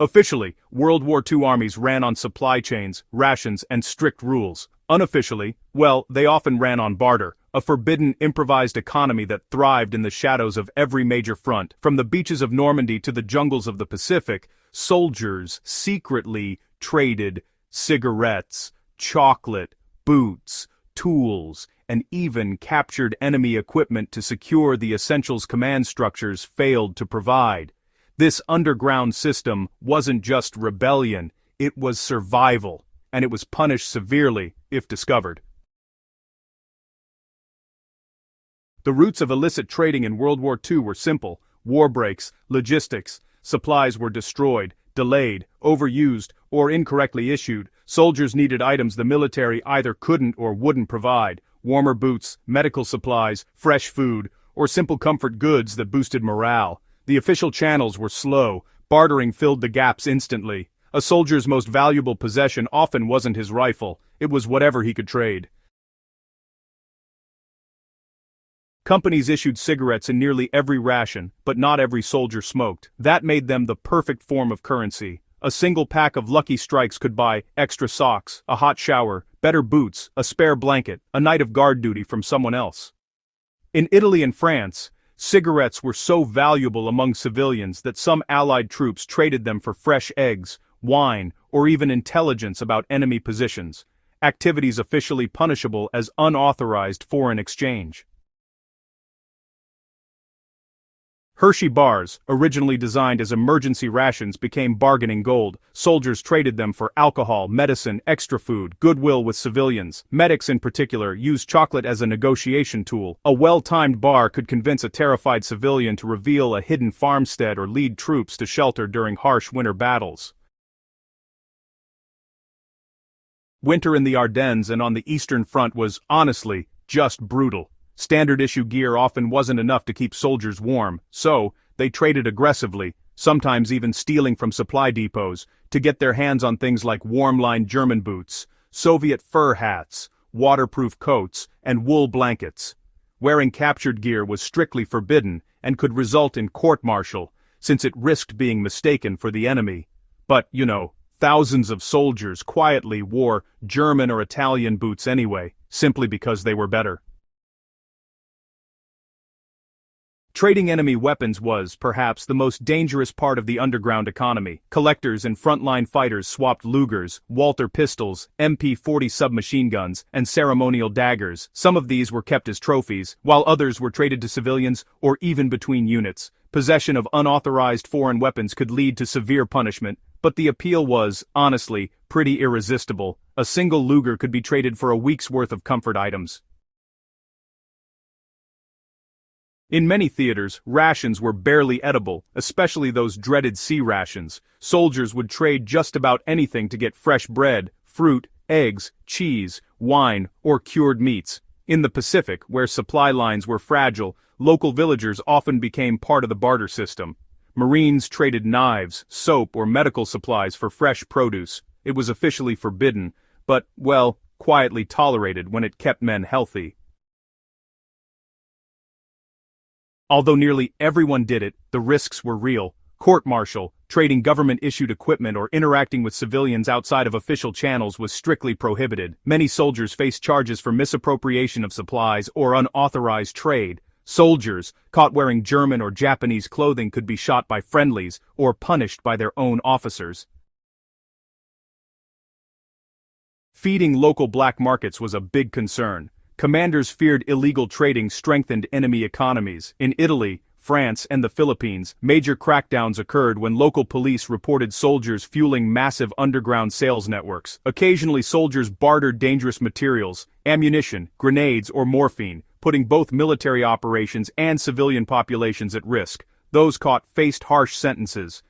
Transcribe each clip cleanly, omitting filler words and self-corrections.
Officially, World War II armies ran on supply chains, rations, and strict rules. Unofficially, well, they often ran on barter, a forbidden, improvised economy that thrived in the shadows of every major front. From the beaches of Normandy to the jungles of the Pacific, soldiers secretly traded cigarettes, chocolate, boots, tools, and even captured enemy equipment to secure the essentials command structures failed to provide. This underground system wasn't just rebellion, it was survival, and it was punished severely if discovered. The roots of illicit trading in World War II were simple: war breaks, logistics, supplies were destroyed, delayed, overused, or incorrectly issued. Soldiers needed items the military either couldn't or wouldn't provide: warmer boots, medical supplies, fresh food, or simple comfort goods that boosted morale. The official channels were slow, bartering filled the gaps instantly. A soldier's most valuable possession often wasn't his rifle, it was whatever he could trade. Companies issued cigarettes in nearly every ration, but not every soldier smoked. That made them the perfect form of currency. A single pack of Lucky Strikes could buy extra socks, a hot shower, better boots, a spare blanket, a night of guard duty from someone else. In Italy and France, cigarettes were so valuable among civilians that some Allied troops traded them for fresh eggs, wine, or even intelligence about enemy positions, activities officially punishable as unauthorized foreign exchange. Hershey bars, originally designed as emergency rations, became bargaining gold. Soldiers traded them for alcohol, medicine, extra food, goodwill with civilians. Medics in particular used chocolate as a negotiation tool. A well-timed bar could convince a terrified civilian to reveal a hidden farmstead or lead troops to shelter during harsh winter battles. Winter in the Ardennes and on the Eastern Front was, honestly, just brutal. Standard-issue gear often wasn't enough to keep soldiers warm, so they traded aggressively, sometimes even stealing from supply depots, to get their hands on things like warm-lined German boots, Soviet fur hats, waterproof coats, and wool blankets. Wearing captured gear was strictly forbidden and could result in court-martial, since it risked being mistaken for the enemy. But, thousands of soldiers quietly wore German or Italian boots anyway, simply because they were better. Trading enemy weapons was, perhaps, the most dangerous part of the underground economy. Collectors and frontline fighters swapped Lugers, Walther pistols, MP-40 submachine guns, and ceremonial daggers. Some of these were kept as trophies, while others were traded to civilians or even between units. Possession of unauthorized foreign weapons could lead to severe punishment, but the appeal was, honestly, pretty irresistible. A single Luger could be traded for a week's worth of comfort items. In many theaters, rations were barely edible, especially those dreaded sea rations. Soldiers would trade just about anything to get fresh bread, fruit, eggs, cheese, wine, or cured meats. In the Pacific, where supply lines were fragile, local villagers often became part of the barter system. Marines traded knives, soap, or medical supplies for fresh produce. It was officially forbidden, but, well, quietly tolerated when it kept men healthy. Although nearly everyone did it, the risks were real. Court-martial, trading government-issued equipment, or interacting with civilians outside of official channels was strictly prohibited. Many soldiers faced charges for misappropriation of supplies or unauthorized trade. Soldiers, caught wearing German or Japanese clothing, could be shot by friendlies or punished by their own officers. Feeding local black markets was a big concern. Commanders feared illegal trading strengthened enemy economies. In Italy, France, and the Philippines, major crackdowns occurred when local police reported soldiers fueling massive underground sales networks. Occasionally, soldiers bartered dangerous materials, ammunition, grenades, or morphine, putting both military operations and civilian populations at risk. Those caught faced harsh sentences.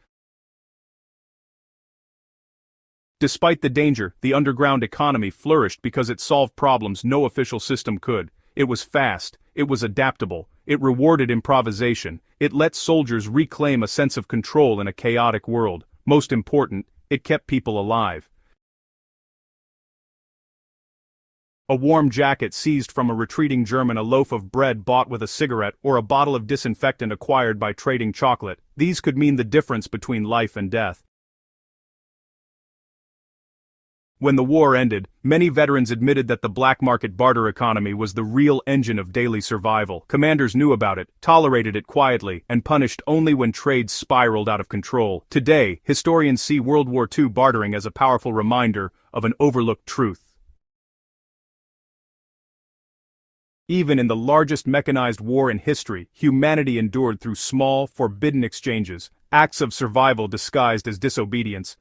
Despite the danger, the underground economy flourished because it solved problems no official system could. It was fast, it was adaptable, it rewarded improvisation, it let soldiers reclaim a sense of control in a chaotic world. Most important, it kept people alive. A warm jacket seized from a retreating German, a loaf of bread bought with a cigarette, or a bottle of disinfectant acquired by trading chocolate. These could mean the difference between life and death. When the war ended, many veterans admitted that the black market barter economy was the real engine of daily survival. Commanders knew about it, tolerated it quietly, and punished only when trade spiraled out of control. Today, historians see World War II bartering as a powerful reminder of an overlooked truth. Even in the largest mechanized war in history, humanity endured through small, forbidden exchanges, acts of survival disguised as disobedience.